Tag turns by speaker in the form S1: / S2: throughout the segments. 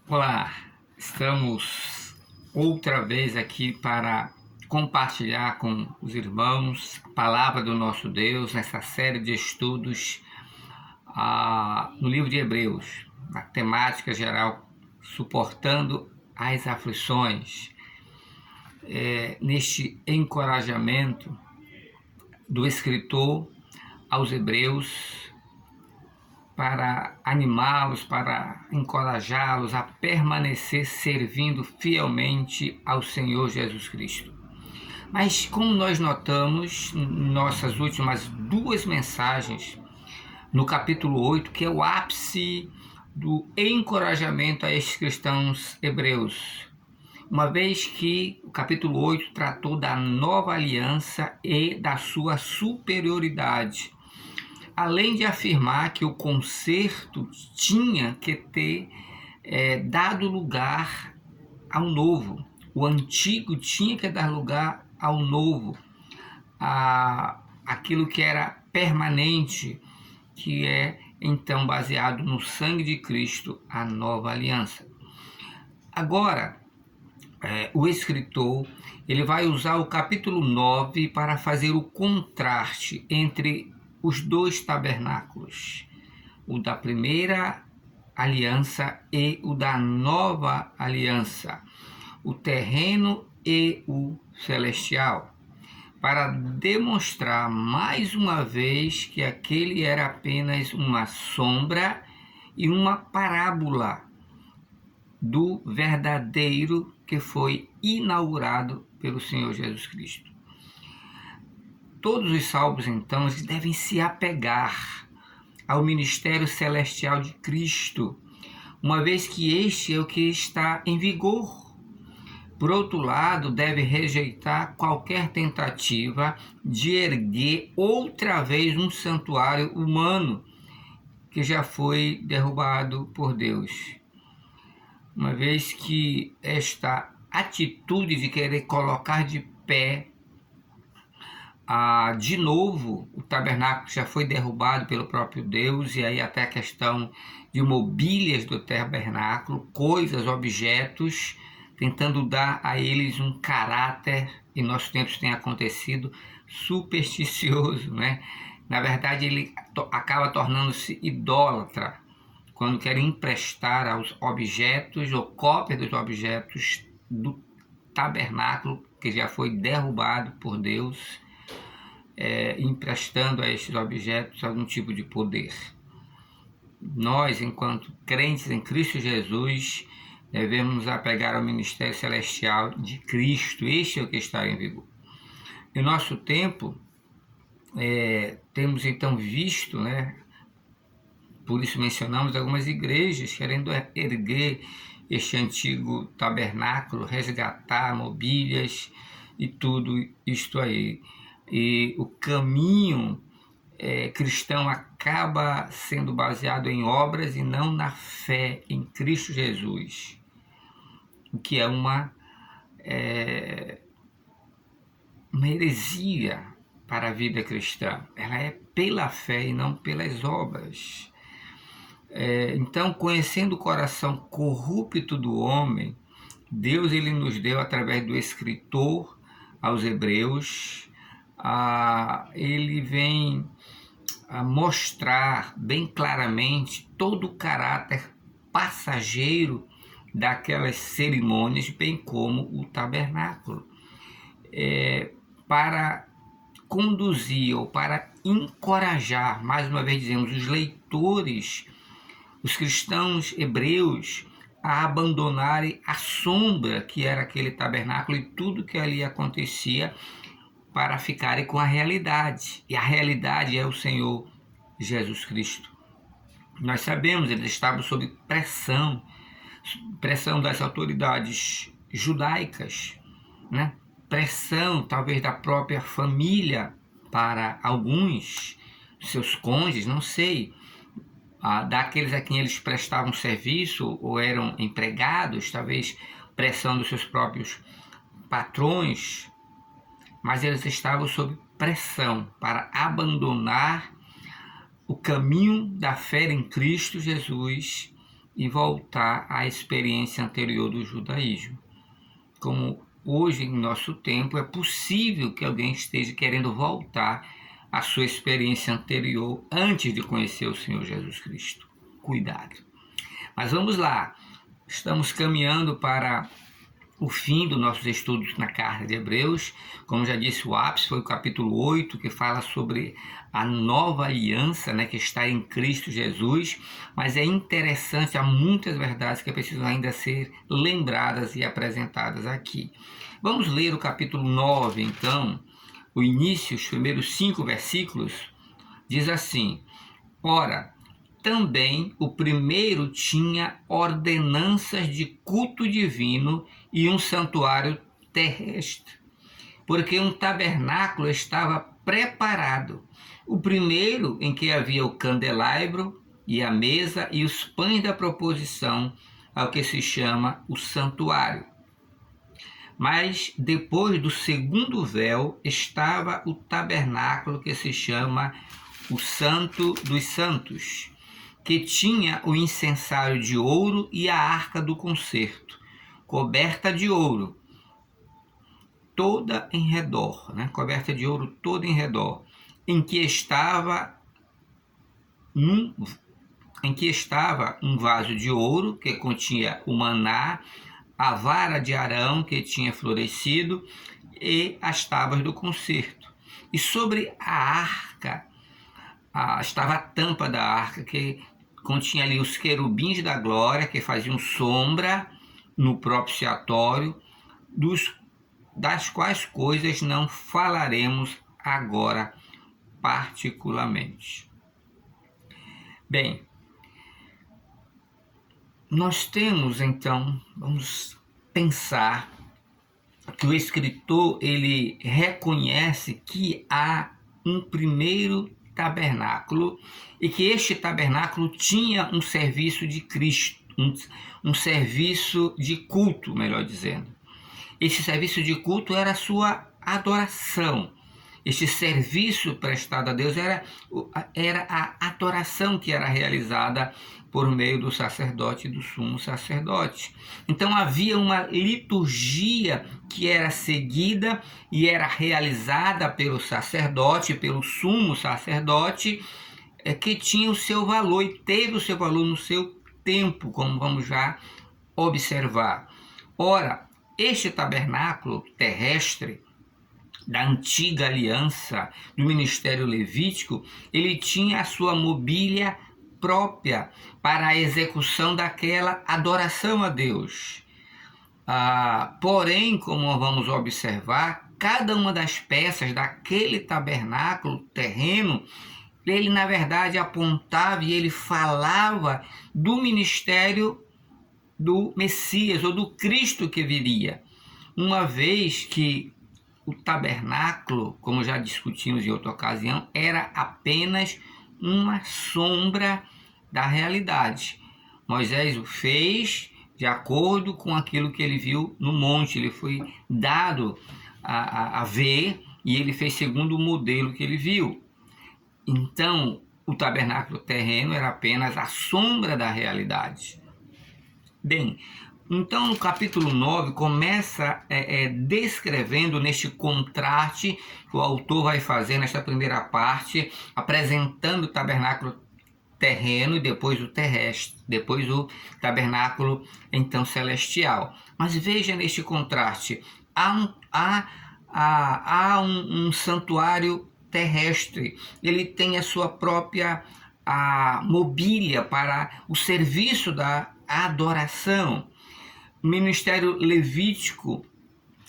S1: Olá, estamos outra vez aqui para compartilhar com os irmãos a palavra do nosso Deus nessa série de estudos no livro de Hebreus, na temática geral, suportando as aflições, neste encorajamento do escritor aos Hebreus, para animá-los, para encorajá-los a permanecer servindo fielmente ao Senhor Jesus Cristo. Mas como nós notamos em nossas últimas duas mensagens, no capítulo 8, que é o ápice do encorajamento a estes cristãos hebreus, uma vez que o capítulo 8 tratou da nova aliança e da sua superioridade, além de afirmar que o conserto tinha que ter dado lugar ao novo, o antigo tinha que dar lugar ao novo, aquilo que era permanente, que é então baseado no sangue de Cristo, a nova aliança. Agora, o escritor ele vai usar o capítulo 9 para fazer o contraste entre os dois tabernáculos, o da primeira aliança e o da nova aliança, o terreno e o celestial, para demonstrar mais uma vez que aquele era apenas uma sombra e uma parábola do verdadeiro que foi inaugurado pelo Senhor Jesus Cristo. Todos os salvos, então, eles devem se apegar ao ministério celestial de Cristo, uma vez que este é o que está em vigor. Por outro lado, deve rejeitar qualquer tentativa de erguer outra vez um santuário humano que já foi derrubado por Deus. Uma vez que esta atitude de querer colocar de pé de novo o tabernáculo já foi derrubado pelo próprio Deus, e aí até a questão de mobílias do tabernáculo, coisas, objetos, tentando dar a eles um caráter, em nossos tempos tem acontecido, supersticioso, né? Na verdade, ele acaba tornando-se idólatra quando quer emprestar aos objetos ou cópia dos objetos do tabernáculo que já foi derrubado por Deus, emprestando a estes objetos algum tipo de poder. Nós, enquanto crentes em Cristo Jesus, devemos nos apegar ao ministério celestial de Cristo. Este é o que está em vigor. Em nosso tempo, temos então visto, por isso mencionamos algumas igrejas querendo erguer este antigo tabernáculo, resgatar mobílias e tudo isto aí. E o caminho cristão acaba sendo baseado em obras e não na fé em Cristo Jesus, o que é uma heresia para a vida cristã. Ela é pela fé e não pelas obras. Então, conhecendo o coração corrupto do homem, Deus ele nos deu, através do escritor aos Hebreus, ele vem a mostrar bem claramente todo o caráter passageiro daquelas cerimônias, bem como o tabernáculo, para conduzir ou para encorajar, mais uma vez dizemos, os leitores, os cristãos hebreus, a abandonarem a sombra que era aquele tabernáculo e tudo que ali acontecia, para ficarem com a realidade. E a realidade é o Senhor Jesus Cristo. Nós sabemos, eles estavam sob pressão das autoridades judaicas, pressão talvez da própria família para alguns, seus cônjuges, não sei, daqueles a quem eles prestavam serviço ou eram empregados, talvez pressão dos seus próprios patrões, mas eles estavam sob pressão para abandonar o caminho da fé em Cristo Jesus e voltar à experiência anterior do judaísmo. Como hoje, em nosso tempo, é possível que alguém esteja querendo voltar à sua experiência anterior antes de conhecer o Senhor Jesus Cristo. Cuidado. Mas vamos lá. Estamos caminhando para o fim dos nossos estudos na carta de Hebreus. Como já disse, o ápice foi o capítulo 8, que fala sobre a nova aliança, né, que está em Cristo Jesus. Mas é interessante, há muitas verdades que precisam ainda ser lembradas e apresentadas aqui. Vamos ler o capítulo 9, então, o início, os primeiros 5 versículos. Diz assim: Ora, também o primeiro tinha ordenanças de culto divino e um santuário terrestre, porque um tabernáculo estava preparado. O primeiro, em que havia o candelabro e a mesa e os pães da proposição, ao que se chama o santuário. Mas depois do segundo véu estava o tabernáculo, que se chama o Santo dos Santos, que tinha o incensário de ouro e a arca do concerto, coberta de ouro, toda em redor, né? Coberta de ouro toda em redor, em que estava um vaso de ouro que continha o maná, a vara de Arão que tinha florescido e as tábuas do concerto. E sobre a arca estava a tampa da arca, que continha ali os querubins da glória, que faziam sombra no propiciatório, das quais coisas não falaremos agora particularmente. Bem, nós temos então, vamos pensar que o escritor ele reconhece que há um primeiro tabernáculo e que este tabernáculo tinha um serviço de Cristo, um serviço de culto, melhor dizendo. Esse serviço de culto era a sua adoração. Este serviço prestado a Deus era a adoração que era realizada por meio do sacerdote e do sumo sacerdote. Então havia uma liturgia que era seguida e era realizada pelo sacerdote, pelo sumo sacerdote, que tinha o seu valor e teve o seu valor no seu tempo, como vamos já observar. Ora, este tabernáculo terrestre da antiga aliança, do ministério levítico, ele tinha a sua mobília própria para a execução daquela adoração a Deus. Porém, como vamos observar, cada uma das peças daquele tabernáculo terreno, ele na verdade apontava e ele falava do ministério do Messias ou do Cristo que viria. Uma vez que o tabernáculo, como já discutimos em outra ocasião, era apenas uma sombra da realidade. Moisés o fez de acordo com aquilo que ele viu no monte, ele foi dado a ver e ele fez segundo o modelo que ele viu. Então, o tabernáculo terreno era apenas a sombra da realidade. Bem, então no capítulo 9 começa descrevendo neste contraste que o autor vai fazer nesta primeira parte, apresentando o tabernáculo terreno e depois o terrestre, depois o tabernáculo então celestial. Mas veja neste contraste, há um santuário terrestre, ele tem a sua própria mobília para o serviço da adoração. O ministério levítico,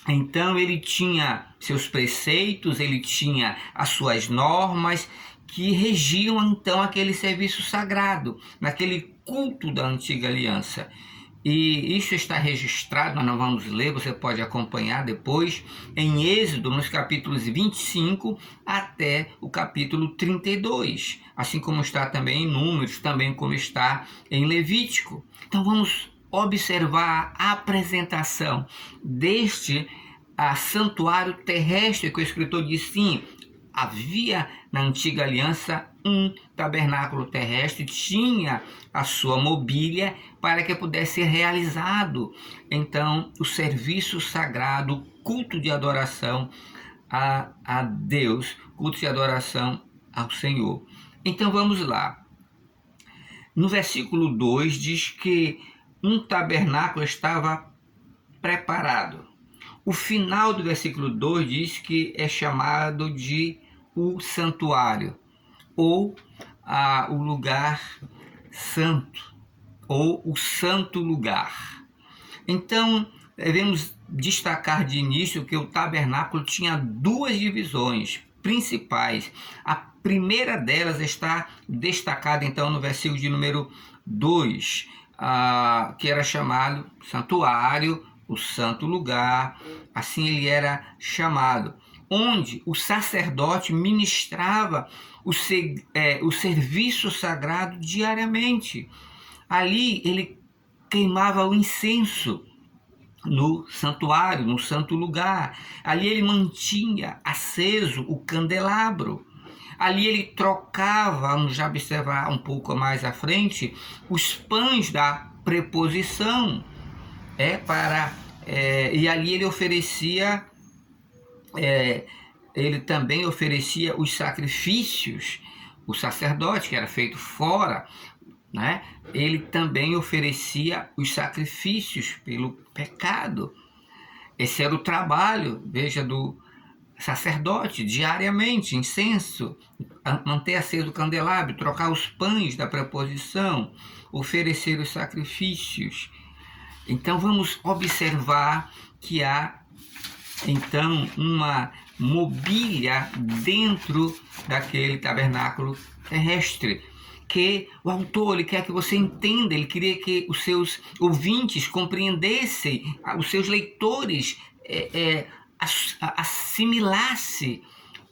S1: então, ele tinha seus preceitos, ele tinha as suas normas que regiam então aquele serviço sagrado, naquele culto da antiga aliança. E isso está registrado, nós não vamos ler, você pode acompanhar depois, em Êxodo, nos capítulos 25 até o capítulo 32, assim como está também em Números, também como está em Levítico. Então vamos observar a apresentação deste santuário terrestre, que o escritor diz sim, havia na antiga aliança um tabernáculo terrestre, tinha a sua mobília para que pudesse ser realizado, então, o serviço sagrado, o culto de adoração a Deus, culto de adoração ao Senhor. Então vamos lá. No versículo 2 diz que um tabernáculo estava preparado. O final do versículo 2 diz que é chamado de o santuário, ou o lugar santo, ou o santo lugar. Então, devemos destacar de início que o tabernáculo tinha duas divisões principais. A primeira delas está destacada então no versículo de número 2, que era chamado santuário, o santo lugar, assim ele era chamado, onde o sacerdote ministrava o serviço sagrado diariamente. Ali ele queimava o incenso no santuário, no santo lugar. Ali ele mantinha aceso o candelabro. Ali ele trocava, vamos já observar um pouco mais à frente, os pães da preposição. E ali ele oferecia, ele também oferecia os sacrifícios. O sacerdote, que era feito fora, né? Ele também oferecia os sacrifícios pelo pecado. Esse era o trabalho, veja, do sacerdote, diariamente, incenso, manter aceso o candelabro, trocar os pães da preposição, oferecer os sacrifícios. Então vamos observar que há então uma mobília dentro daquele tabernáculo terrestre, que o autor ele quer que você entenda, ele queria que os seus ouvintes compreendessem, os seus leitores assimilassem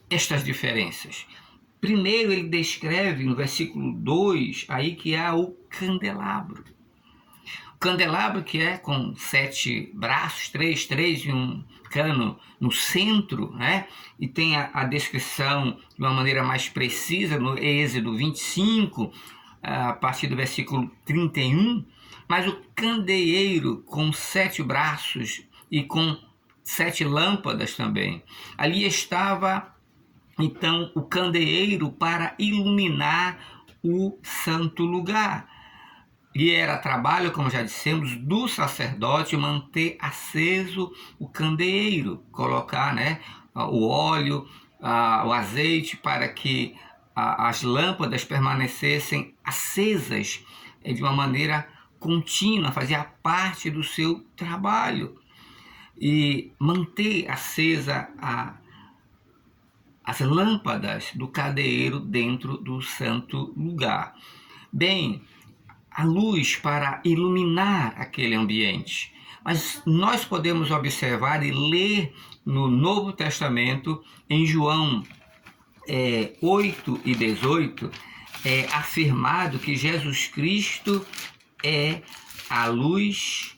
S1: estas diferenças. Primeiro ele descreve no versículo 2 aí que há o candelabro. O candelabro que é com 7 braços, 3 e um cano no centro, né? E tem a descrição de uma maneira mais precisa no Êxodo 25, a partir do versículo 31, mas o candeeiro com 7 braços e com 7 lâmpadas também. Ali estava então o candeeiro para iluminar o santo lugar. E era trabalho, como já dissemos, do sacerdote manter aceso o candeeiro, colocar, né, o óleo, o azeite, para que as lâmpadas permanecessem acesas de uma maneira contínua, fazia parte do seu trabalho. E manter acesa as lâmpadas do candeeiro dentro do santo lugar. Bem, a luz para iluminar aquele ambiente. Mas nós podemos observar e ler no Novo Testamento, em João 8 e 18, é afirmado que Jesus Cristo é a luz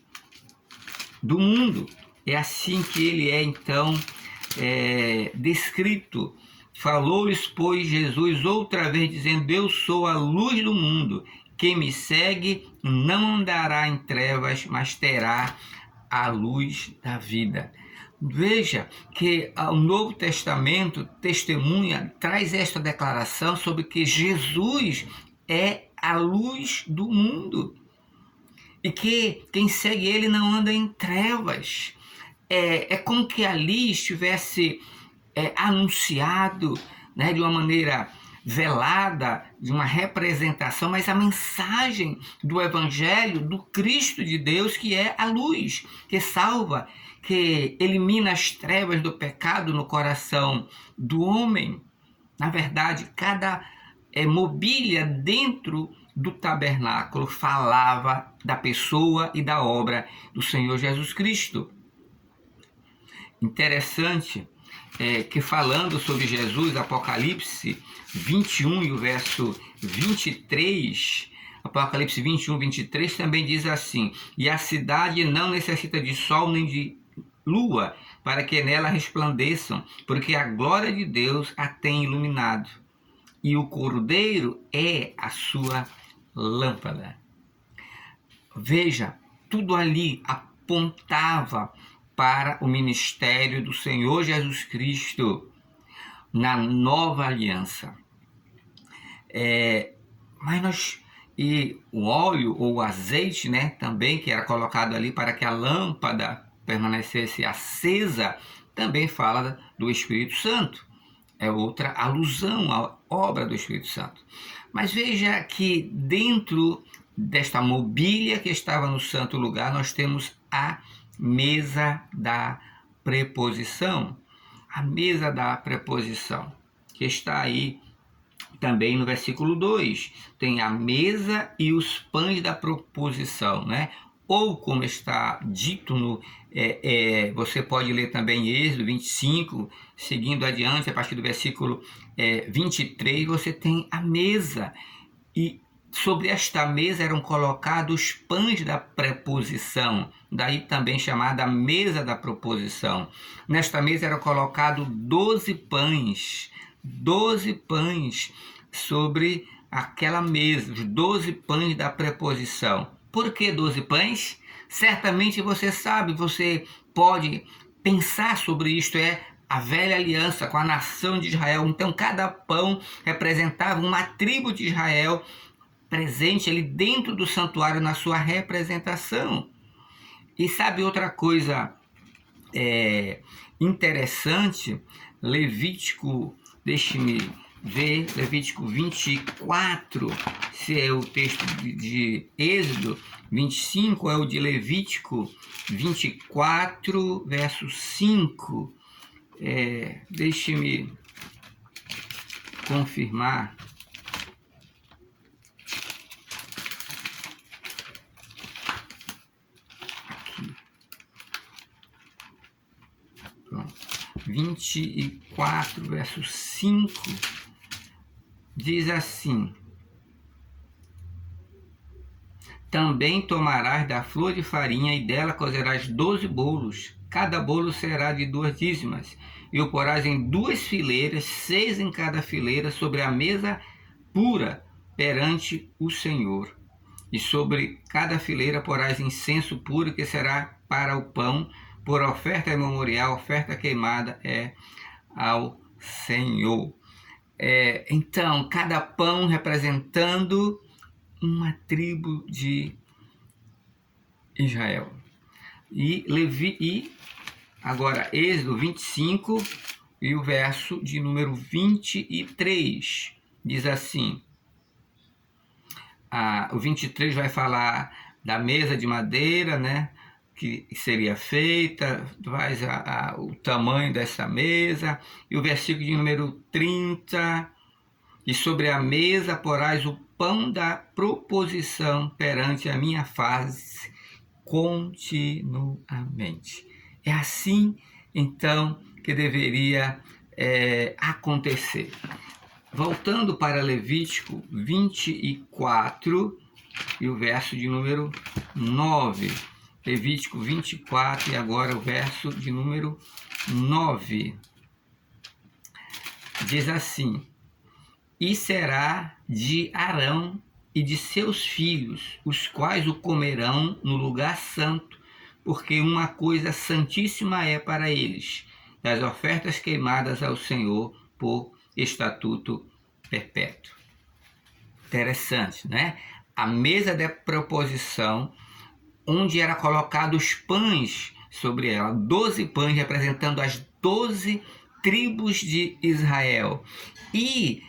S1: do mundo. É assim que ele é, então, descrito. Falou-lhes, pois, Jesus outra vez, dizendo: eu sou a luz do mundo. Quem me segue não andará em trevas, mas terá a luz da vida. Veja que o Novo Testamento testemunha, traz esta declaração sobre que Jesus é a luz do mundo. E que quem segue ele não anda em trevas. É como que ali estivesse anunciado, né, de uma maneira velada, de uma representação, mas a mensagem do Evangelho, do Cristo de Deus, que é a luz, que salva, que elimina as trevas do pecado no coração do homem. Na verdade, cada mobília dentro do tabernáculo falava da pessoa e da obra do Senhor Jesus Cristo. Interessante que, falando sobre Jesus, Apocalipse 21 e o verso 23, Apocalipse 21, 23 também diz assim: e a cidade não necessita de sol nem de lua, para que nela resplandeçam, porque a glória de Deus a tem iluminado, e o Cordeiro é a sua lâmpada. Veja, tudo ali apontava para o ministério do Senhor Jesus Cristo na nova aliança. E o óleo ou o azeite, né, também, que era colocado ali para que a lâmpada permanecesse acesa, também fala do Espírito Santo. É outra alusão à obra do Espírito Santo. Mas veja que dentro desta mobília que estava no santo lugar, nós temos a mesa da preposição. A mesa da preposição, que está aí também no versículo 2. Tem a mesa e os pães da proposição, né? Ou como está dito você pode ler também Êxodo 25, seguindo adiante, a partir do versículo 23, você tem a mesa. E sobre esta mesa eram colocados os pães da preposição, daí também chamada mesa da proposição. Nesta mesa eram colocados 12 pães sobre aquela mesa, os 12 pães da preposição. Por que 12 pães? Certamente você sabe, você pode pensar sobre isto, a velha aliança com a nação de Israel. Então cada pão representava uma tribo de Israel presente ali dentro do santuário na sua representação. E sabe outra coisa interessante? Levítico, deixe-me ver, Levítico 24, se é o texto de Êxodo 25, é o de Levítico 24, verso 5. Deixe-me confirmar. Aqui. Pronto. 24, verso 5, diz assim: também tomarás da flor de farinha e dela cozerás 12 bolos, cada bolo será de 2 dízimas, e o porás em 2 fileiras, 6 em cada fileira, sobre a mesa pura perante o Senhor. E sobre cada fileira porás incenso puro, que será para o pão, por oferta memorial, oferta queimada ao Senhor. Então, cada pão representando uma tribo de Israel. E agora, Êxodo 25 e o verso de número 23, diz assim, o 23 vai falar da mesa de madeira, né, que seria feita, faz o tamanho dessa mesa, e o versículo de número 30, e sobre a mesa porás o pão da proposição perante a minha face continuamente. É assim, então, que deveria acontecer. Voltando para Levítico 24 e o verso de número 9. Levítico 24 e agora o verso de número 9. Diz assim: e será de Arão e de seus filhos, os quais o comerão no lugar santo, porque uma coisa santíssima é para eles, das ofertas queimadas ao Senhor por estatuto perpétuo. Interessante, né? A mesa de proposição, onde era colocado os pães sobre ela, 12 pães representando as 12 tribos de Israel. E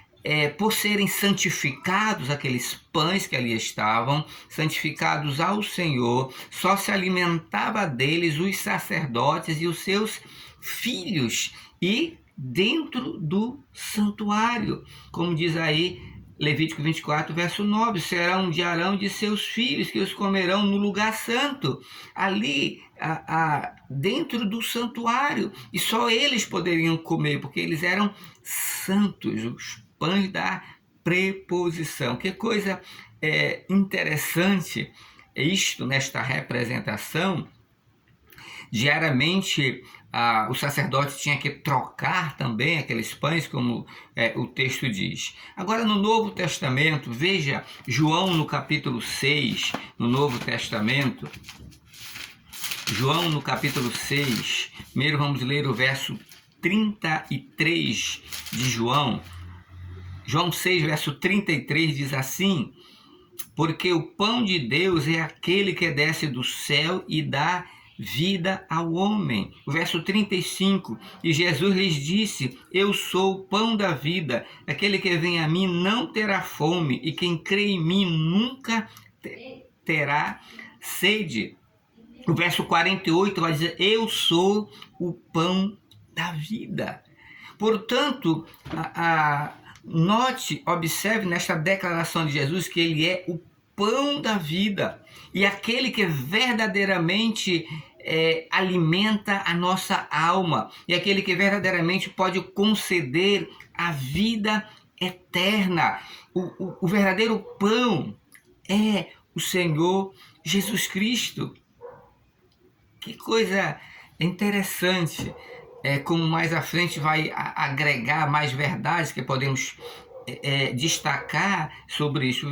S1: por serem santificados, aqueles pães que ali estavam, santificados ao Senhor, só se alimentava deles os sacerdotes e os seus filhos, e dentro do santuário, como diz aí Levítico 24, verso 9, serão de Arão e de seus filhos, que os comerão no lugar santo, ali dentro do santuário, e só eles poderiam comer, porque eles eram santos, os pães da preposição. Que coisa interessante isto nesta representação, Diariamente, o sacerdote tinha que trocar também aqueles pães, como o texto diz. Agora, no Novo Testamento, veja João no capítulo 6, no Novo Testamento. João no capítulo 6, primeiro vamos ler o verso 33 de João. João 6, verso 33 diz assim: porque o pão de Deus é aquele que desce do céu e dá vida ao homem. O verso 35, e Jesus lhes disse: eu sou o pão da vida, aquele que vem a mim não terá fome, e quem crê em mim nunca terá sede. O verso 48 vai dizer: eu sou o pão da vida. Portanto, note, observe nesta declaração de Jesus que ele é o pão da vida e aquele que verdadeiramente alimenta a nossa alma e aquele que verdadeiramente pode conceder a vida eterna. O verdadeiro pão é o Senhor Jesus Cristo. Que coisa interessante, como mais à frente vai agregar mais verdades que podemos destacar sobre isso,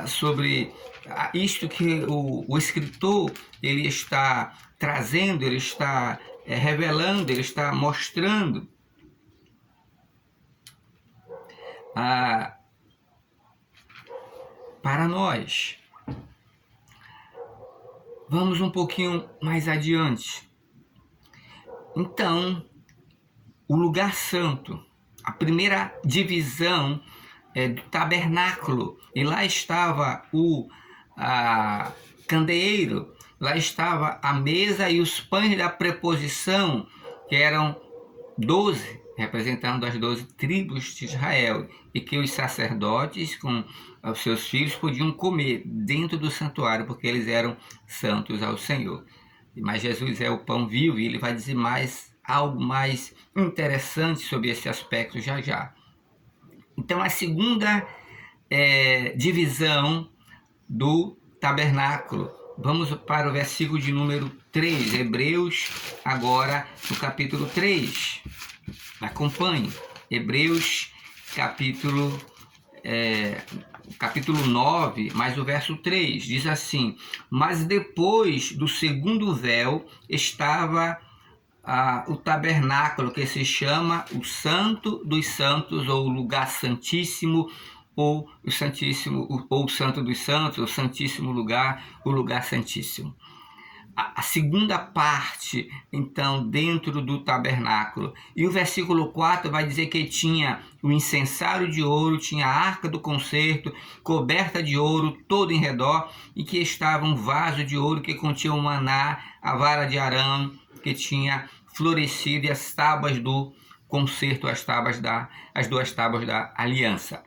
S1: sobre isto que o escritor ele está trazendo, ele está revelando, ele está mostrando. Para nós. Vamos um pouquinho mais adiante. Então, o lugar santo, a primeira divisão do tabernáculo, e lá estava o candeeiro, lá estava a mesa e os pães da preposição, que eram 12, representando as 12 tribos de Israel, e que os sacerdotes com os seus filhos podiam comer dentro do santuário, porque eles eram santos ao Senhor. Mas Jesus é o pão vivo e ele vai dizer algo mais interessante sobre esse aspecto já já. Então, a segunda divisão do tabernáculo. Vamos para o versículo de número 3, Hebreus, agora no capítulo 3. Acompanhe, Hebreus, capítulo 9, mas o verso 3, diz assim: mas depois do segundo véu estava o tabernáculo, que se chama o Santo dos Santos, ou o lugar santíssimo, ou o Santíssimo, ou o Santo dos Santos, o Santíssimo Lugar, o lugar santíssimo. A segunda parte, então, dentro do tabernáculo. E o versículo 4 vai dizer que tinha o incensário de ouro, tinha a arca do concerto, coberta de ouro todo em redor, e que estava um vaso de ouro que continha o maná, a vara de Arão, que tinha florescido, e as tábuas do concerto, as duas tábuas da aliança.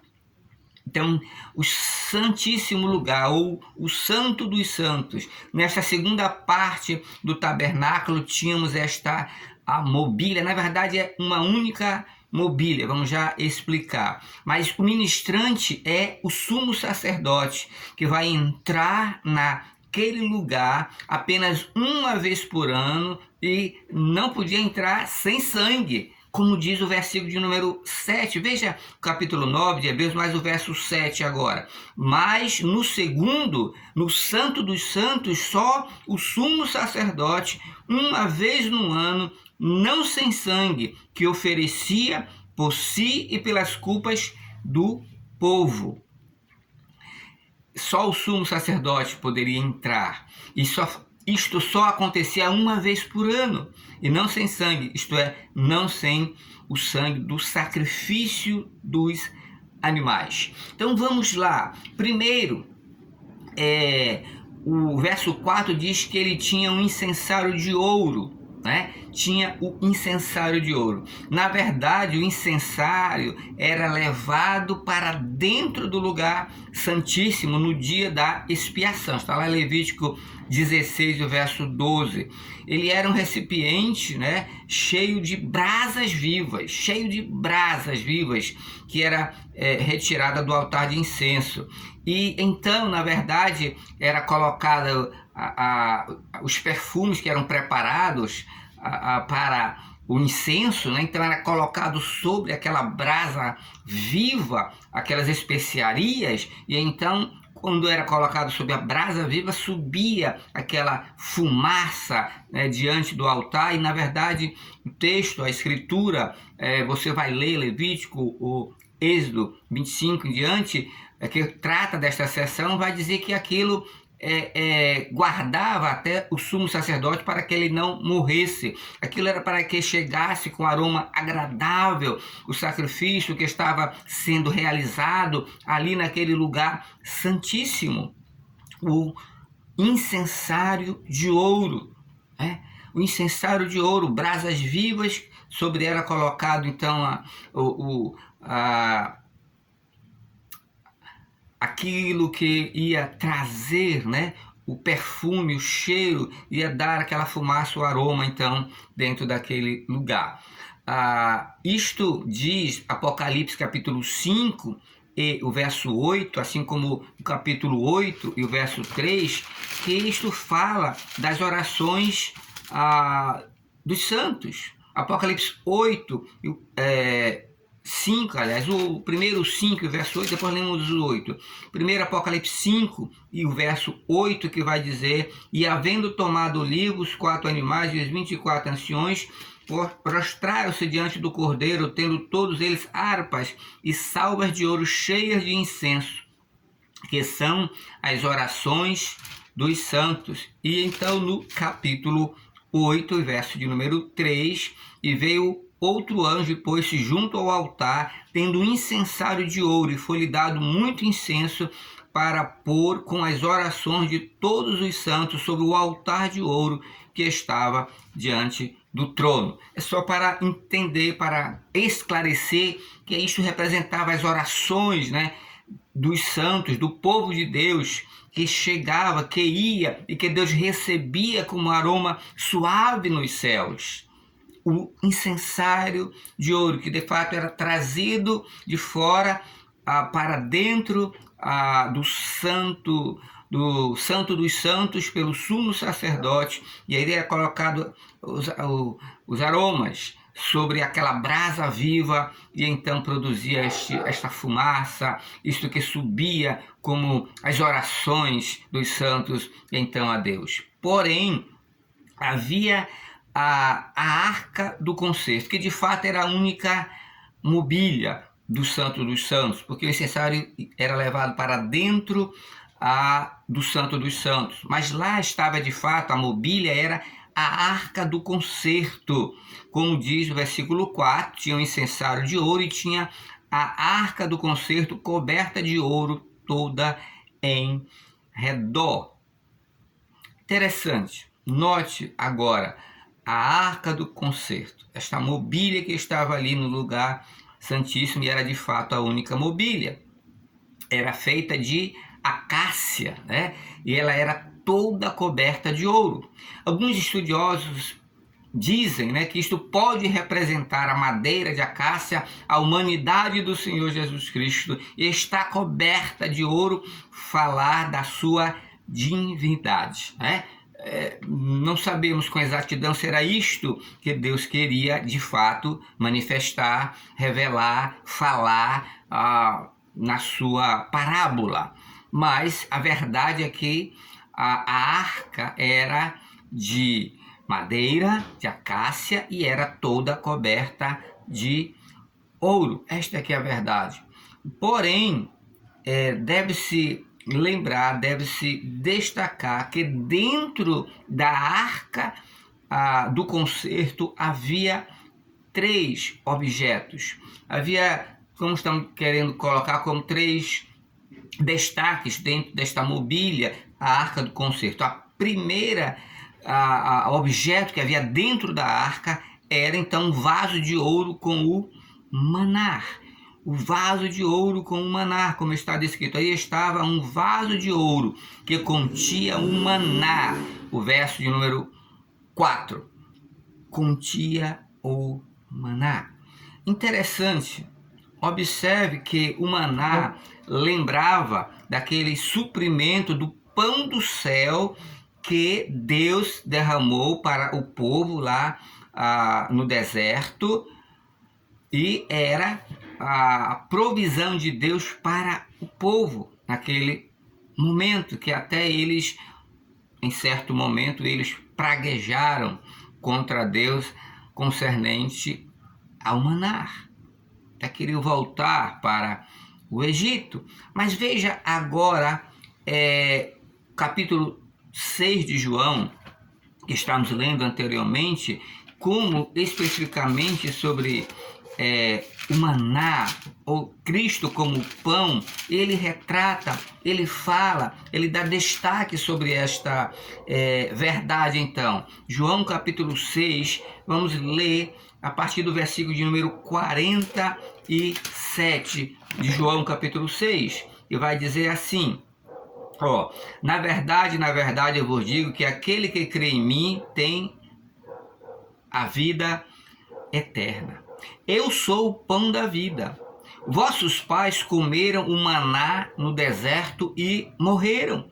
S1: Então, o Santíssimo Lugar, ou o Santo dos Santos. Nesta segunda parte do tabernáculo tínhamos a mobília. Na verdade, é uma única mobília, vamos já explicar. Mas o ministrante é o sumo sacerdote, que vai entrar naquele lugar apenas uma vez por ano e não podia entrar sem sangue, como diz o versículo de número 7. Veja o capítulo 9 de Hebreus, mais o verso 7 agora. Mas no segundo, no Santo dos Santos, só o sumo sacerdote, uma vez no ano, não sem sangue, que oferecia por si e pelas culpas do povo. Só o sumo sacerdote poderia entrar. Isto só acontecia uma vez por ano, e não sem sangue, isto é, não sem o sangue do sacrifício dos animais. Então vamos lá. Primeiro, o verso 4 diz que ele tinha um incensário de ouro, né? Tinha o incensário de ouro. Na verdade, o incensário era levado para dentro do lugar santíssimo no dia da expiação. Está lá em Levítico 16, o verso 12. Ele era um recipiente, né, cheio de brasas vivas, que era retirada do altar de incenso. E então, na verdade, era colocado os perfumes que eram preparados para o incenso, né? Então era colocado sobre aquela brasa viva, aquelas especiarias, e então quando era colocado sobre a brasa viva, subia aquela fumaça, né, diante do altar. E na verdade o texto, a escritura, você vai ler Levítico, o Êxodo 25 em diante, que trata desta sessão, vai dizer que aquilo guardava até o sumo sacerdote para que ele não morresse. Aquilo era para que chegasse com aroma agradável o sacrifício que estava sendo realizado ali naquele lugar santíssimo. O incensário de ouro, né? O incensário de ouro, brasas vivas, sobre ela colocado então aquilo que ia trazer, né, o perfume, o cheiro, ia dar aquela fumaça, o aroma, então, dentro daquele lugar. Isto diz Apocalipse capítulo 5 e o verso 8, assim como o capítulo 8 e o verso 3, que isto fala das orações dos santos. Apocalipse 8, 5, aliás, o primeiro 5 e o verso 8, depois lemos o 8. Primeiro Apocalipse 5 e o verso 8, que vai dizer: e havendo tomado o livro, os 4 animais e os 24 anciões prostraram-se diante do Cordeiro, tendo todos eles harpas e salvas de ouro cheias de incenso, que são as orações dos santos. E então no capítulo 8, verso de número 3, e veio outro anjo e pôs-se junto ao altar, tendo um incensário de ouro, e foi-lhe dado muito incenso para pôr com as orações de todos os santos sobre o altar de ouro que estava diante do trono. É só para entender, para esclarecer que isso representava as orações, né, dos santos, do povo de Deus, que chegava, que ia e que Deus recebia como aroma suave nos céus. O incensário de ouro, que de fato era trazido de fora para dentro do santo dos santos pelo sumo sacerdote, e aí era colocado os aromas sobre aquela brasa viva, e então produzia esta fumaça, isto que subia como as orações dos santos então a Deus. Porém, havia a arca do concerto, que de fato era a única mobília do Santo dos Santos, porque o incensário era levado para dentro do Santo dos Santos, mas lá estava de fato, a mobília era a arca do concerto, como diz o versículo 4, tinha um incensário de ouro e tinha a arca do concerto coberta de ouro toda em redor. Interessante, note agora a arca do concerto, esta mobília que estava ali no lugar santíssimo, e era de fato a única mobília. Era feita de acácia, né? E ela era toda coberta de ouro. Alguns estudiosos dizem, né, que isto pode representar a madeira de acácia, a humanidade do Senhor Jesus Cristo, e está coberta de ouro, falar da sua divindade, né? Não sabemos com exatidão se era isto que Deus queria de fato manifestar, revelar, falar na sua parábola, mas a verdade é que a arca era de madeira, de acácia, e era toda coberta de ouro. Esta aqui é a verdade. Porém, deve-se lembrar, deve-se destacar que dentro da arca do concerto havia 3 objetos. Havia, como estamos querendo colocar, como 3 destaques dentro desta mobília, a arca do concerto. A primeira objeto que havia dentro da arca era então um vaso de ouro com o maná. O vaso de ouro com o maná, como está descrito. Aí estava um vaso de ouro que continha o maná. O verso de número 4. Continha o maná. Interessante, observe que o maná lembrava daquele suprimento do pão do céu que Deus derramou para o povo lá no deserto, e era a provisão de Deus para o povo naquele momento, que até eles, em certo momento, eles praguejaram contra Deus concernente ao maná. Até queriam voltar para o Egito. Mas veja agora, capítulo 6 de João, que estamos lendo anteriormente, como especificamente sobre o maná, ou Cristo como pão, ele retrata, ele fala, ele dá destaque sobre esta verdade. Então, João capítulo 6, vamos ler a partir do versículo de número 47 de João capítulo 6, e vai dizer assim: na verdade eu vos digo que aquele que crê em mim tem a vida eterna. Eu sou o pão da vida. Vossos pais comeram o maná no deserto e morreram.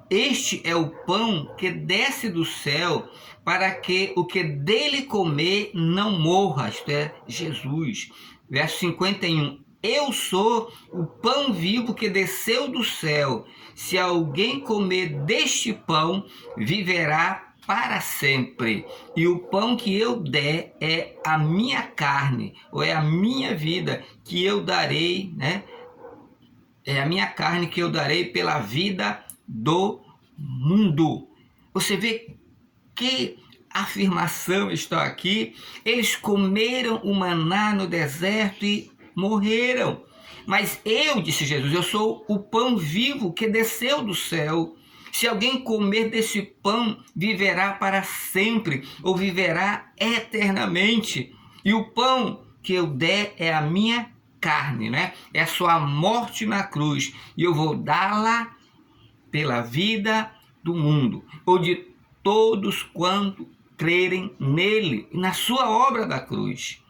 S1: Este é o pão que desce do céu, para que o que dele comer não morra. Isto é Jesus. Verso 51. Eu sou o pão vivo que desceu do céu. Se alguém comer deste pão, viverá para sempre. E o pão que eu der é a minha carne, ou é a minha vida que eu darei, né? É a minha carne que eu darei pela vida do mundo. Você vê que afirmação está aqui. Eles comeram o maná no deserto e morreram. Mas eu, disse Jesus, eu sou o pão vivo que desceu do céu. Se alguém comer desse pão, viverá para sempre, ou viverá eternamente. E o pão que eu der é a minha carne, né? É a sua morte na cruz. E eu vou dá-la pela vida do mundo, ou de todos quanto crerem nele, na sua obra da cruz.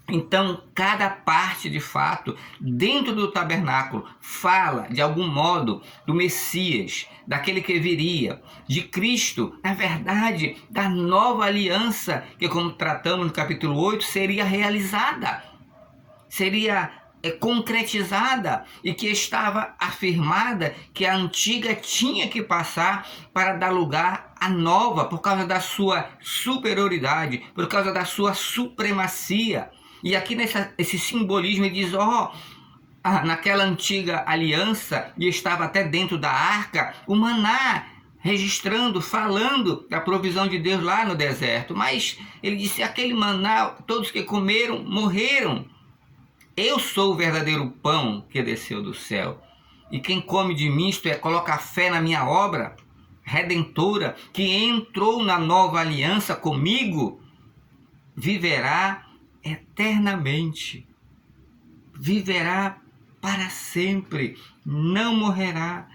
S1: Então, cada parte, de fato, dentro do tabernáculo, fala, de algum modo, do Messias, daquele que viria, de Cristo, na verdade, da nova aliança, que, como tratamos no capítulo 8, seria realizada, seria concretizada, e que estava afirmada que a antiga tinha que passar para dar lugar à nova, por causa da sua superioridade, por causa da sua supremacia. E aqui esse simbolismo ele diz, naquela antiga aliança, e estava até dentro da arca, o maná, registrando, falando da provisão de Deus lá no deserto. Mas ele disse, aquele maná, todos que comeram, morreram. Eu sou o verdadeiro pão que desceu do céu. E quem come de mim, isto é, coloca fé na minha obra redentora, que entrou na nova aliança comigo, viverá eternamente, viverá para sempre, não morrerá,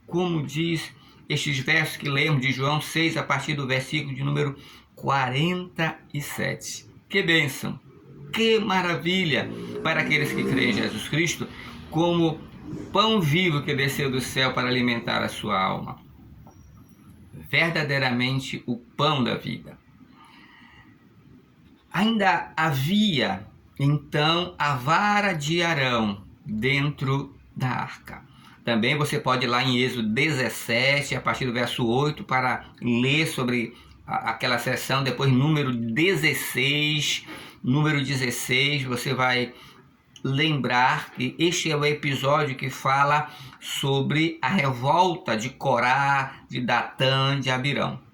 S1: como diz estes versos que lemos de João 6, a partir do versículo de número 47. Que bênção, que maravilha para aqueles que creem em Jesus Cristo como pão vivo que desceu do céu para alimentar a sua alma. Verdadeiramente o pão da vida. Ainda havia, então, a vara de Arão dentro da arca. Também você pode ir lá em Êxodo 17, a partir do verso 8, para ler sobre aquela seção. Depois, número 16, você vai lembrar que este é o episódio que fala sobre a revolta de Corá, de Datã, de Abirão.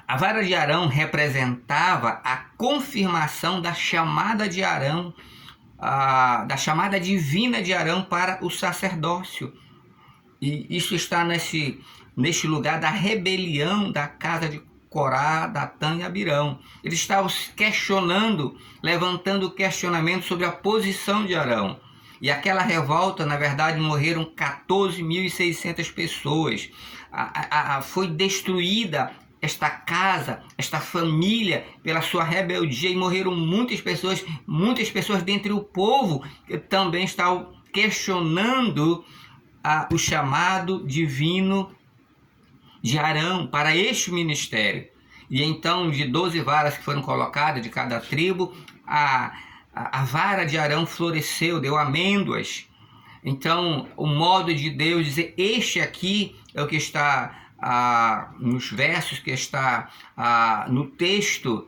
S1: A vara de Arão representava a confirmação da chamada de Arão, da chamada divina de Arão para o sacerdócio. E isso está neste lugar da rebelião da casa de Corá, Datã e Abirão. Eles estavam questionando, levantando questionamento sobre a posição de Arão. E aquela revolta, na verdade, morreram 14.600 pessoas. Foi destruída esta casa, esta família, pela sua rebeldia, e morreram muitas pessoas dentre o povo que também estavam questionando o chamado divino de Arão para este ministério. E então, de 12 varas que foram colocadas de cada tribo, a vara de Arão floresceu, deu amêndoas. Então, o modo de Deus dizer, este aqui é o que está nos versos, que está no texto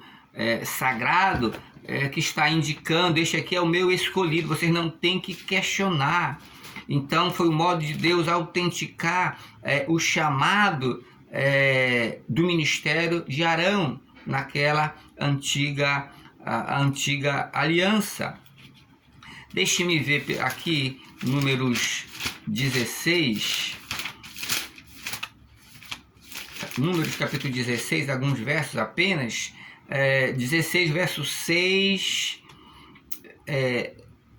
S1: sagrado, que está indicando, este aqui é o meu escolhido, vocês não têm que questionar. Então, foi o modo de Deus autenticar o chamado do ministério de Arão, naquela antiga aliança. Deixe-me ver aqui, Números 16, Números capítulo 16, alguns versos apenas, 16 verso 6,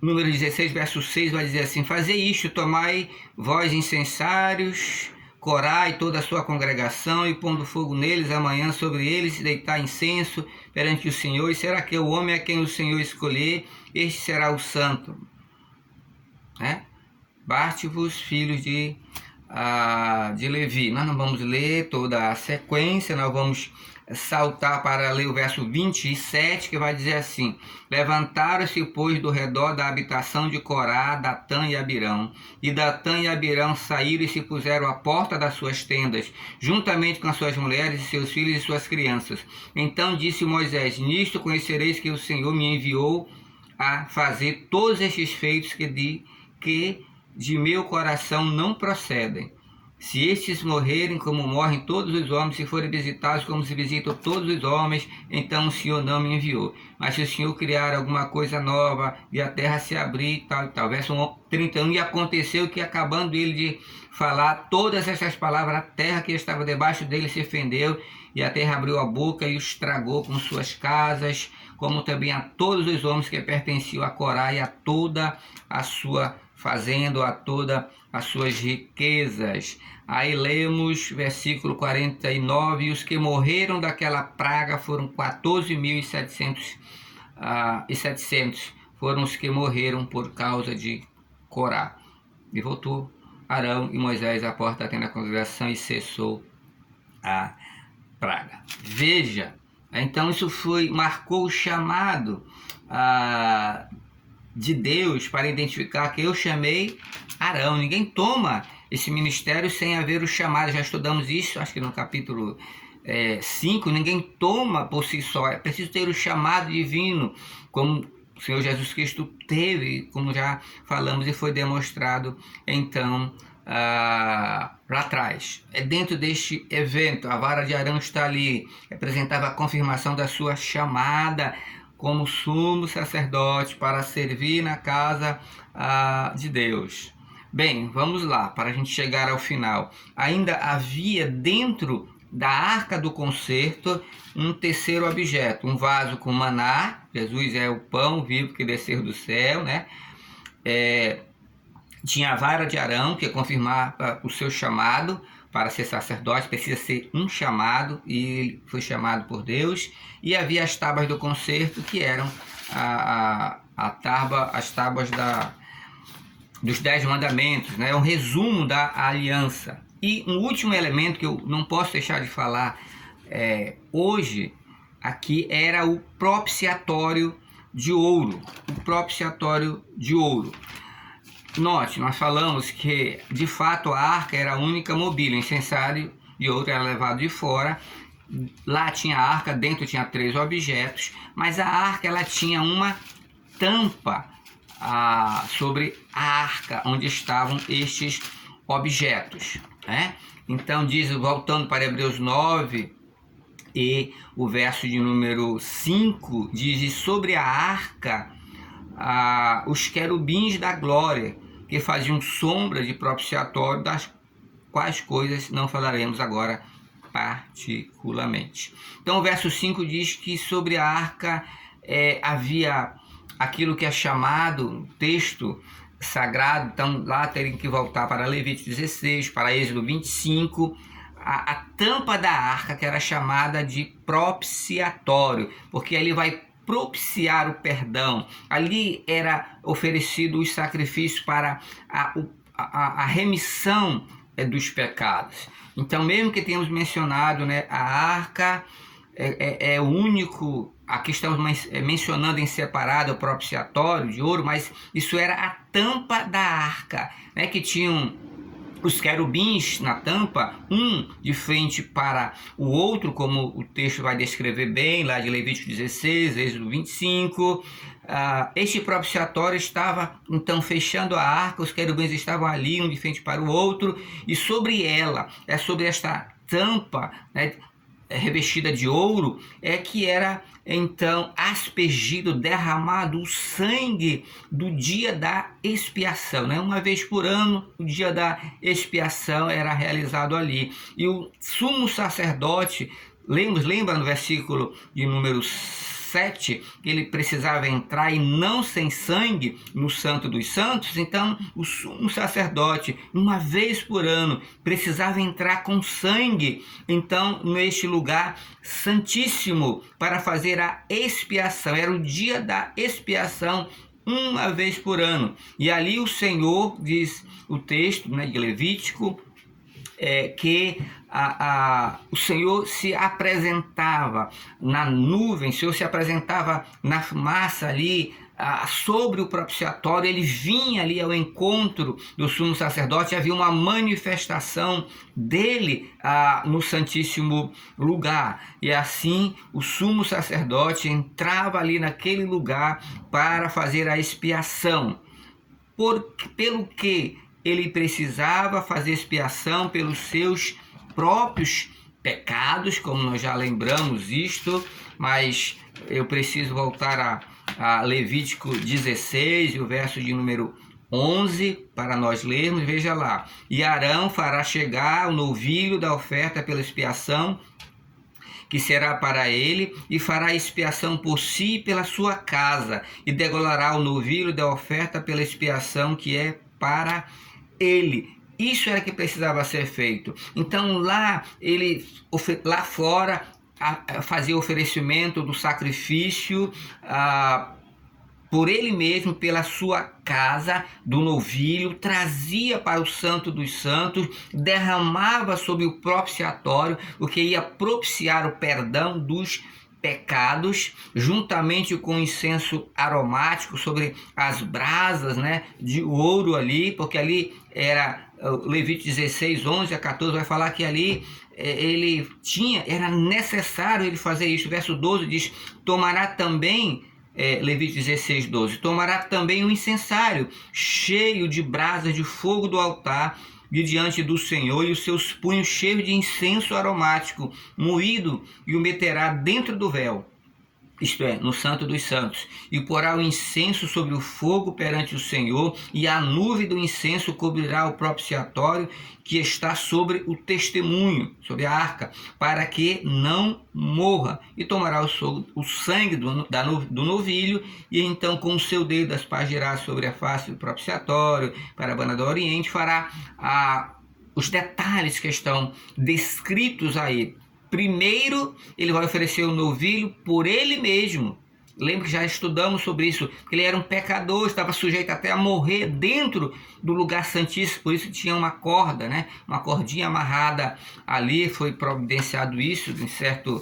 S1: Número 16 verso 6 vai dizer assim: fazei isto, tomai vós incensários, corai toda a sua congregação, e pondo fogo neles amanhã sobre eles, deitar incenso perante o Senhor, e será que o homem a quem o Senhor escolher, este será o santo. Bate-vos, filhos de Levi. Nós não vamos ler toda a sequência, nós vamos saltar para ler o verso 27, que vai dizer assim: levantaram-se, pois, do redor da habitação de Corá, Datã e Abirão. E Datã e Abirão saíram e se puseram à porta das suas tendas, juntamente com as suas mulheres e seus filhos e suas crianças. Então disse Moisés: nisto conhecereis que o Senhor me enviou a fazer todos estes feitos que de meu coração não procedem. Se estes morrerem como morrem todos os homens, se forem visitados como se visitam todos os homens, então o Senhor não me enviou. Mas se o Senhor criar alguma coisa nova e a terra se abrir, tal e tal. Verso 31, e aconteceu que, acabando ele de falar todas essas palavras, a terra que estava debaixo dele se fendeu, e a terra abriu a boca e os tragou com suas casas, como também a todos os homens que pertenciam a Corá e a toda a sua fazenda, a toda as suas riquezas. Aí lemos versículo 49, e os que morreram daquela praga foram 14.700 foram os que morreram por causa de Corá. E voltou Arão e Moisés à porta da tenda da congregação e cessou a praga. Veja, então isso marcou o chamado de Deus para identificar que eu chamei Arão. Ninguém toma esse ministério sem haver o chamado. Já estudamos isso, acho que no capítulo 5, ninguém toma por si só. É preciso ter o chamado divino, como o Senhor Jesus Cristo teve, como já falamos e foi demonstrado então lá atrás. Dentro deste evento, a vara de Arão está ali, representava a confirmação da sua chamada como sumo sacerdote para servir na casa de Deus. Bem, vamos lá, para a gente chegar ao final. Ainda havia dentro da arca do concerto um terceiro objeto, um vaso com maná. Jesus é o pão vivo que desceu do céu, né? Tinha a vara de Arão, que confirmava o seu chamado para ser sacerdote. Precisa ser um chamado, e ele foi chamado por Deus. E havia as tábuas do concerto, que eram as tábuas dos 10 mandamentos, né? Um resumo da aliança. E um último elemento que eu não posso deixar de falar hoje aqui era o propiciatório de ouro. O propiciatório de ouro. Note, nós falamos que de fato a arca era a única mobília, o incensário de ouro era levado de fora. Lá tinha a arca, dentro tinha 3 objetos, mas a arca ela tinha uma tampa sobre a arca onde estavam estes objetos, né? Então diz, voltando para Hebreus 9 e o verso de número 5, diz: e sobre a arca os querubins da glória, que faziam sombra de propiciatório, das quais coisas não falaremos agora particularmente. Então o verso 5 diz que sobre a arca havia aquilo que é chamado, texto sagrado. Então lá terem que voltar para Levítico 16, para Êxodo 25, a tampa da arca, que era chamada de propiciatório, porque ali vai propiciar o perdão. Ali era oferecido os sacrifícios para a remissão dos pecados. Então, mesmo que tenhamos mencionado, né, a arca é o único, aqui estamos mencionando em separado o propiciatório de ouro, mas isso era a tampa da arca, né, que tinham os querubins na tampa, um de frente para o outro, como o texto vai descrever bem, lá de Levítico 16, Êxodo 25. Este propiciatório estava, então, fechando a arca, os querubins estavam ali, um de frente para o outro, e sobre ela, sobre esta tampa, né, revestida de ouro, que era então aspergido, derramado o sangue do dia da expiação, né? Uma vez por ano, o dia da expiação era realizado ali. E o sumo sacerdote, lembra no versículo de número 7, que ele precisava entrar e não sem sangue no Santo dos Santos? Então o sumo sacerdote, uma vez por ano, precisava entrar com sangue, então, neste lugar santíssimo, para fazer a expiação. Era o dia da expiação, uma vez por ano. E ali o Senhor, diz o texto, né, de Levítico, que o Senhor se apresentava na nuvem, o Senhor se apresentava na fumaça ali, sobre o propiciatório. Ele vinha ali ao encontro do sumo sacerdote, havia uma manifestação dele no Santíssimo Lugar, e assim o sumo sacerdote entrava ali naquele lugar para fazer a expiação, pelo que ele precisava fazer expiação pelos seus próprios pecados, como nós já lembramos isto, mas eu preciso voltar a Levítico 16, o verso de número 11, para nós lermos. Veja lá: e Arão fará chegar o novilho da oferta pela expiação, que será para ele, e fará expiação por si e pela sua casa, e degolará o novilho da oferta pela expiação, que é para ele. Isso era que precisava ser feito. Então lá fora fazia oferecimento do sacrifício por ele mesmo, pela sua casa, do novilho, trazia para o Santo dos Santos, derramava sobre o propiciatório, o que ia propiciar o perdão dos pecados, juntamente com incenso aromático sobre as brasas, né, de ouro ali, porque ali era Levítico 16, 11 a 14, vai falar que ali era necessário ele fazer isso. Verso 12 diz: tomará também, Levítico 16, 12, tomará também um incensário cheio de brasas de fogo do altar de diante do Senhor, e os seus punhos cheios de incenso aromático moído, e o meterá dentro do véu, isto é, no Santo dos Santos, e porá o incenso sobre o fogo perante o Senhor, e a nuvem do incenso cobrirá o propiciatório que está sobre o testemunho, sobre a arca, para que não morra. E tomará o sangue do novilho, e então com o seu dedo aspergirá sobre a face do propiciatório, para a banda do oriente, fará os detalhes que estão descritos aí. Primeiro, ele vai oferecer o novilho por ele mesmo. Lembra que já estudamos sobre isso, que ele era um pecador, estava sujeito até a morrer dentro do lugar santíssimo, por isso tinha uma corda, né? Uma cordinha amarrada ali, foi providenciado isso em certo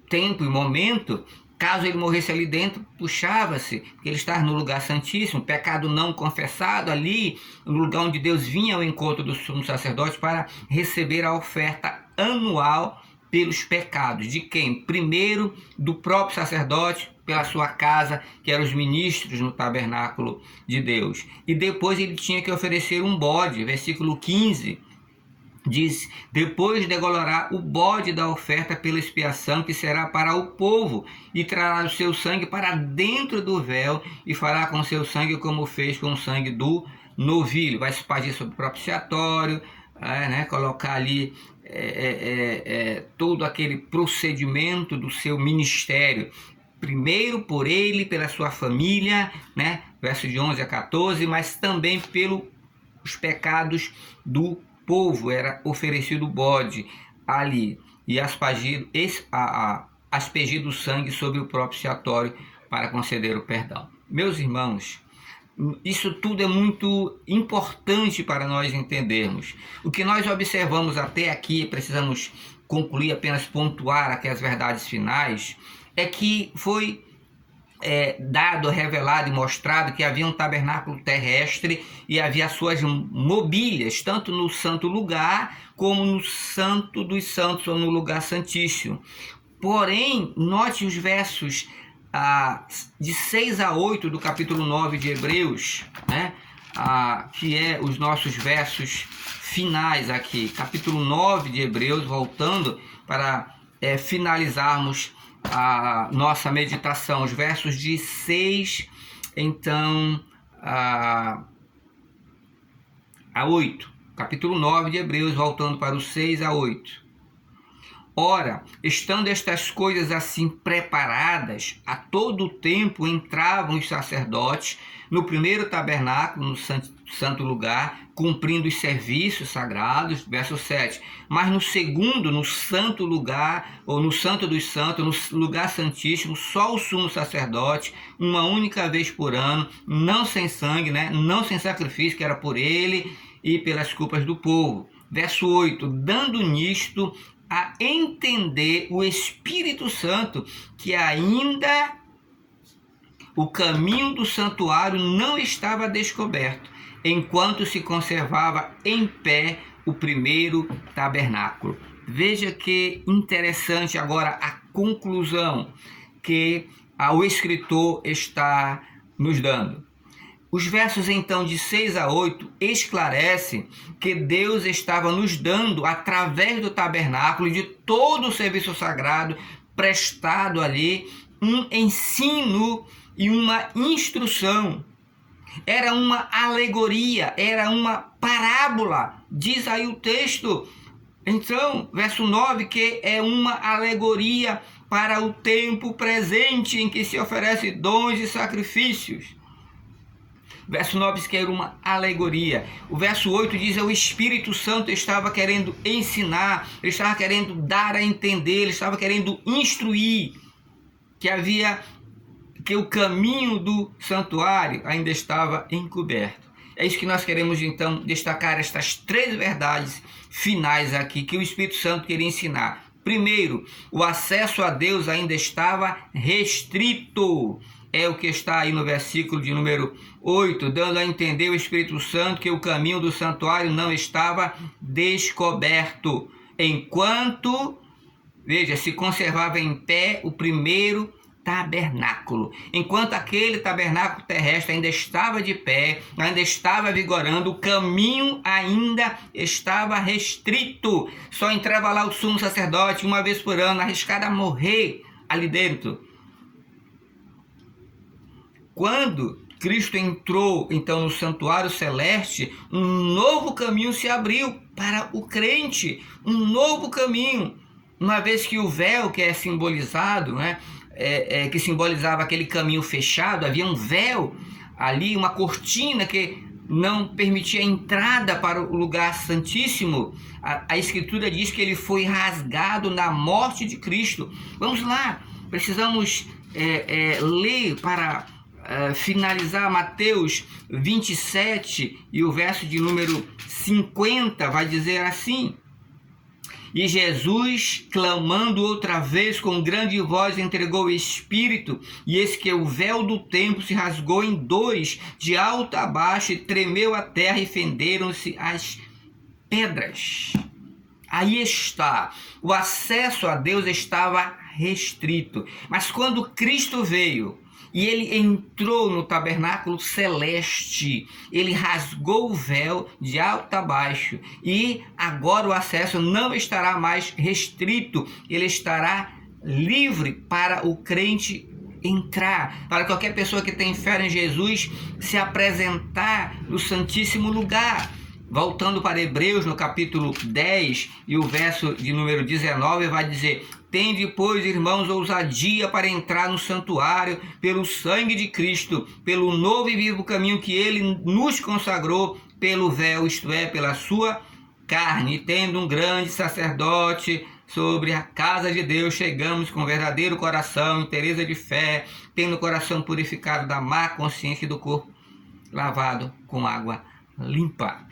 S1: tempo e momento. Caso ele morresse ali dentro, puxava-se, porque ele estava no lugar santíssimo, pecado não confessado ali, no lugar onde Deus vinha ao encontro do sumo sacerdote para receber a oferta anual pelos pecados. De quem? Primeiro, do próprio sacerdote, pela sua casa, que eram os ministros no tabernáculo de Deus. E depois ele tinha que oferecer um bode. Versículo 15 diz: depois degolará o bode da oferta pela expiação, que será para o povo, e trará o seu sangue para dentro do véu, e fará com seu sangue como fez com o sangue do novilho. Vai se espargir sobre o propiciatório, colocar ali todo aquele procedimento do seu ministério. Primeiro por ele, pela sua família, né? Versos de 11 a 14, mas também pelos pecados do povo. Era oferecido o bode ali, e aspergido aspergido sangue sobre o propiciatório para conceder o perdão. Meus irmãos, isso tudo é muito importante para nós entendermos. O que nós observamos até aqui, precisamos concluir, apenas pontuar aqui as verdades finais, é que foi dado, revelado e mostrado que havia um tabernáculo terrestre e havia suas mobílias, tanto no santo lugar como no santo dos santos ou no lugar santíssimo. Porém, note os versos de 6 a 8 do capítulo 9 de Hebreus, né? Que é os nossos versos finais aqui, capítulo 9 de Hebreus, voltando para finalizarmos a nossa meditação, os versos de 6 então a 8, capítulo 9 de Hebreus, voltando para os 6 a 8. Ora, estando estas coisas assim preparadas, a todo tempo entravam os sacerdotes no primeiro tabernáculo, no santo lugar, cumprindo os serviços sagrados, verso 7. Mas no segundo, no santo lugar, ou no santo dos santos, no lugar santíssimo, só o sumo sacerdote, uma única vez por ano, não sem sangue, né? Não sem sacrifício, que era por ele e pelas culpas do povo. Verso 8, dando nisto a entender o Espírito Santo que ainda o caminho do santuário não estava descoberto, enquanto se conservava em pé o primeiro tabernáculo. Veja que interessante agora a conclusão que o escritor está nos dando. Os versos então de 6 a 8 esclarecem que Deus estava nos dando, através do tabernáculo e de todo o serviço sagrado prestado ali, um ensino e uma instrução. Era uma alegoria, era uma parábola, diz aí o texto. Então, verso 9, que é uma alegoria para o tempo presente em que se oferece dons e sacrifícios. Verso 9 diz que era uma alegoria. O verso 8 diz que o Espírito Santo estava querendo ensinar, ele estava querendo dar a entender, ele estava querendo instruir que o caminho do santuário ainda estava encoberto. É isso que nós queremos então destacar, estas 3 verdades finais aqui que o Espírito Santo queria ensinar. Primeiro, o acesso a Deus ainda estava restrito. É o que está aí no versículo de número 8, dando a entender o Espírito Santo que o caminho do santuário não estava descoberto, enquanto, veja, se conservava em pé o primeiro tabernáculo. Enquanto aquele tabernáculo terrestre ainda estava de pé, ainda estava vigorando, o caminho ainda estava restrito. Só entrava lá o sumo sacerdote uma vez por ano, arriscado a morrer ali dentro. Quando Cristo entrou então no santuário celeste, um novo caminho se abriu para o crente, um novo caminho, uma vez que o véu que é simbolizado, né, que simbolizava aquele caminho fechado, havia um véu ali, uma cortina que não permitia a entrada para o lugar santíssimo. A Escritura diz que ele foi rasgado na morte de Cristo. Vamos lá, precisamos ler para finalizar Mateus 27 e o verso de número 50 vai dizer assim: e Jesus, clamando outra vez com grande voz, entregou o Espírito, e eis que o véu do templo se rasgou em 2, de alto a baixo, e tremeu a terra, e fenderam-se as pedras. Aí está, o acesso a Deus estava restrito, mas quando Cristo veio, e ele entrou no tabernáculo celeste, ele rasgou o véu de alto a baixo, e agora o acesso não estará mais restrito, ele estará livre para o crente entrar, para qualquer pessoa que tem fé em Jesus se apresentar no Santíssimo Lugar. Voltando para Hebreus, no capítulo 10 e o verso de número 19, vai dizer: tende, pois, irmãos, ousadia para entrar no santuário pelo sangue de Cristo, pelo novo e vivo caminho que ele nos consagrou, pelo véu, isto é, pela sua carne, tendo um grande sacerdote sobre a casa de Deus, chegamos com verdadeiro coração, inteireza de fé, tendo o coração purificado da má consciência e do corpo lavado com água limpa.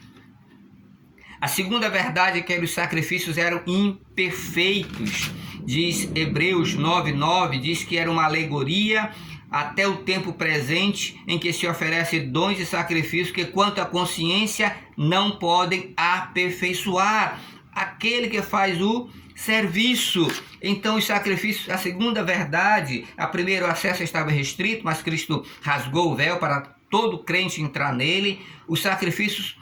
S1: A segunda verdade é que os sacrifícios eram imperfeitos. Diz Hebreus 9:9, diz que era uma alegoria até o tempo presente em que se oferece dons e sacrifícios que, quanto à consciência, não podem aperfeiçoar aquele que faz o serviço. Então os sacrifícios, a segunda verdade, a primeira, o acesso estava restrito, mas Cristo rasgou o véu para todo crente entrar nele. Os sacrifícios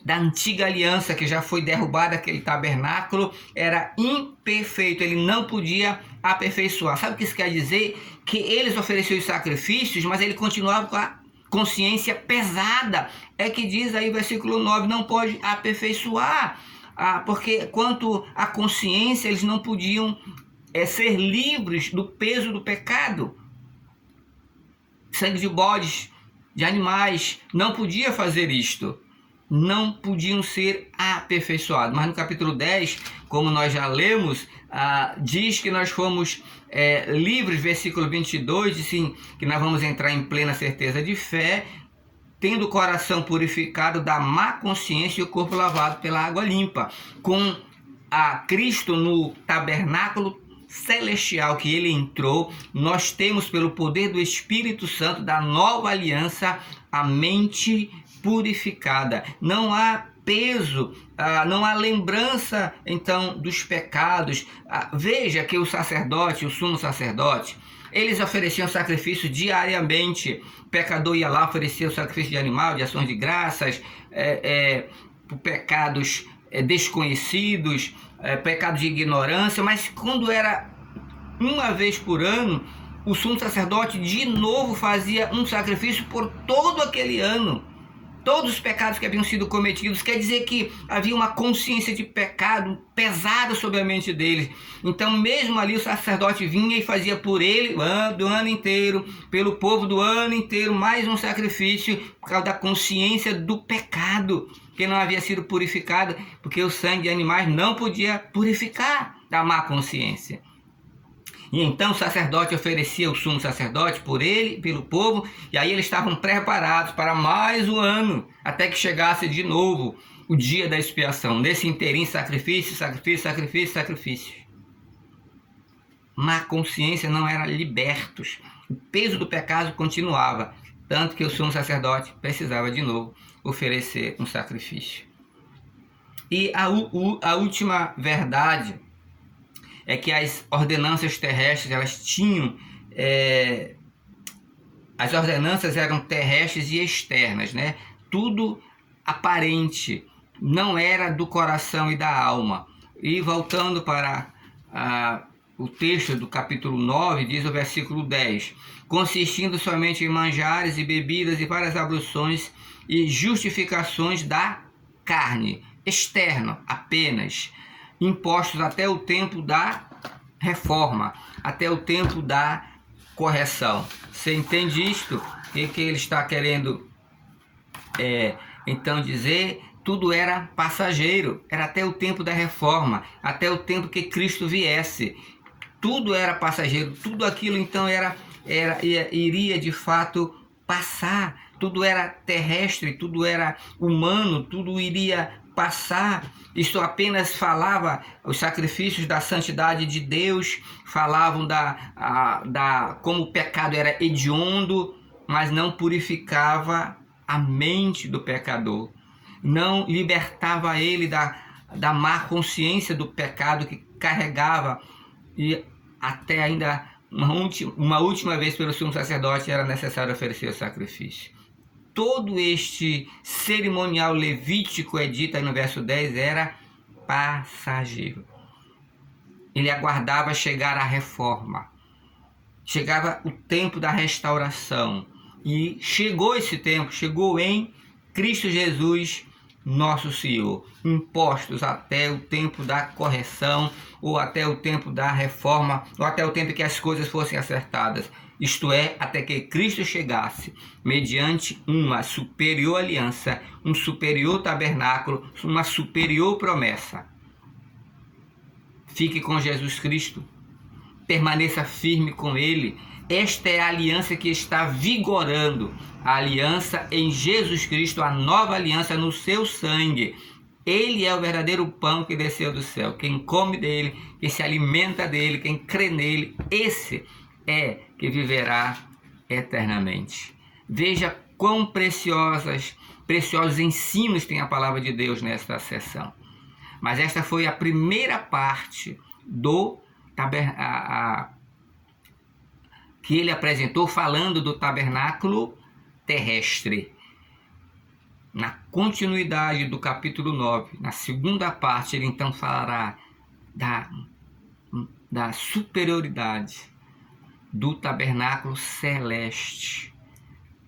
S1: da antiga aliança, que já foi derrubada, aquele tabernáculo, era imperfeito, ele não podia aperfeiçoar. Sabe o que isso quer dizer? Que eles ofereciam os sacrifícios, mas ele continuava com a consciência pesada. É que diz aí o versículo 9, não pode aperfeiçoar, porque quanto à consciência, eles não podiam ser livres do peso do pecado. Sangue de bodes, de animais, não podia fazer isto. Não podiam ser aperfeiçoados. Mas no capítulo 10, como nós já lemos, diz que nós fomos livres, versículo 22, diz assim, que nós vamos entrar em plena certeza de fé, tendo o coração purificado da má consciência e o corpo lavado pela água limpa. Com a Cristo no tabernáculo celestial que ele entrou, nós temos, pelo poder do Espírito Santo da nova aliança, a mente purificada. Não há peso, não há lembrança então dos pecados. Veja que o sacerdote, o sumo sacerdote, eles ofereciam sacrifício diariamente. O pecador ia lá, oferecia o sacrifício de animal, de ações de graças, por pecados desconhecidos, pecados de ignorância, mas quando era uma vez por ano, o sumo sacerdote de novo fazia um sacrifício por todo aquele ano. Todos os pecados que haviam sido cometidos, quer dizer que havia uma consciência de pecado pesada sobre a mente deles. Então mesmo ali o sacerdote vinha e fazia por ele do ano inteiro, pelo povo do ano inteiro, mais um sacrifício por causa da consciência do pecado, que não havia sido purificado, porque o sangue de animais não podia purificar da má consciência. E então o sacerdote oferecia o sumo sacerdote por ele, pelo povo, e aí eles estavam preparados para mais um ano, até que chegasse de novo o dia da expiação. Nesse inteirinho, sacrifício, sacrifício, sacrifício, sacrifício. Má consciência não era libertos. O peso do pecado continuava, tanto que o sumo sacerdote precisava de novo oferecer um sacrifício. E a última verdade é que as ordenanças terrestres, elas tinham, as ordenanças eram terrestres e externas, né? Tudo aparente, não era do coração e da alma. E voltando para o texto do capítulo 9, diz o versículo 10, consistindo somente em manjares e bebidas e várias abluções e justificações da carne, externo apenas, impostos até o tempo da reforma, até o tempo da correção. Você entende isto? O que ele está querendo então dizer? Tudo era passageiro, era até o tempo da reforma, até o tempo que Cristo viesse. Tudo era passageiro, tudo aquilo então iria de fato passar. Tudo era terrestre, tudo era humano, tudo iria passar. Isto apenas falava, os sacrifícios da santidade de Deus, falavam como o pecado era hediondo, mas não purificava a mente do pecador, não libertava ele da má consciência do pecado que carregava, e até ainda uma última vez pelo sumo sacerdote era necessário oferecer o sacrifício. Todo este cerimonial levítico, é dito aí no verso 10, era passageiro. Ele aguardava chegar a reforma. Chegava o tempo da restauração. E chegou esse tempo, chegou em Cristo Jesus, nosso Senhor. Impostos até o tempo da correção, ou até o tempo da reforma, ou até o tempo que as coisas fossem acertadas. isto é, até que Cristo chegasse, mediante uma superior aliança, um superior tabernáculo, uma superior promessa. Fique com Jesus Cristo, permaneça firme com Ele. Esta é a aliança que está vigorando, a aliança em Jesus Cristo, a nova aliança no seu sangue. Ele é o verdadeiro pão que desceu do céu. Quem come dele, quem se alimenta dele, quem crê nele, esse é que viverá eternamente. Veja quão preciosos ensinos tem a palavra de Deus nesta sessão. Mas esta foi a primeira parte que ele apresentou, falando do tabernáculo terrestre. Na continuidade do capítulo 9, na segunda parte, ele então falará da superioridade do tabernáculo celeste.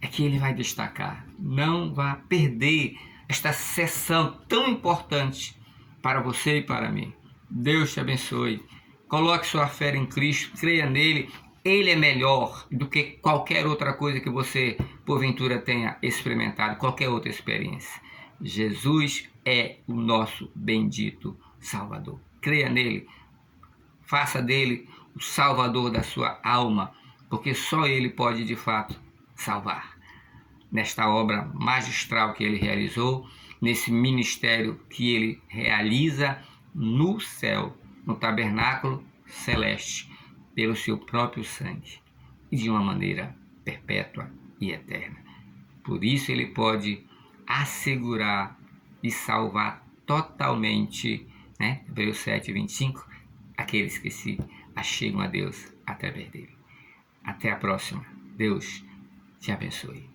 S1: É que ele vai destacar. Não vá perder esta sessão tão importante para você e para mim. Deus te abençoe. Coloque sua fé em Cristo, creia nele. Ele é melhor do que qualquer outra coisa que você, porventura, tenha experimentado, qualquer outra experiência. Jesus é o nosso bendito Salvador. Creia nele, faça dele o Salvador da sua alma, porque só ele pode, de fato, salvar. Nesta obra magistral que ele realizou, nesse ministério que ele realiza no céu, no tabernáculo celeste, pelo seu próprio sangue, e de uma maneira perpétua e eterna. Por isso ele pode assegurar e salvar totalmente, Hebreus 7, 25, aqueles que se achegam a Deus através dele. Até a próxima. Deus te abençoe.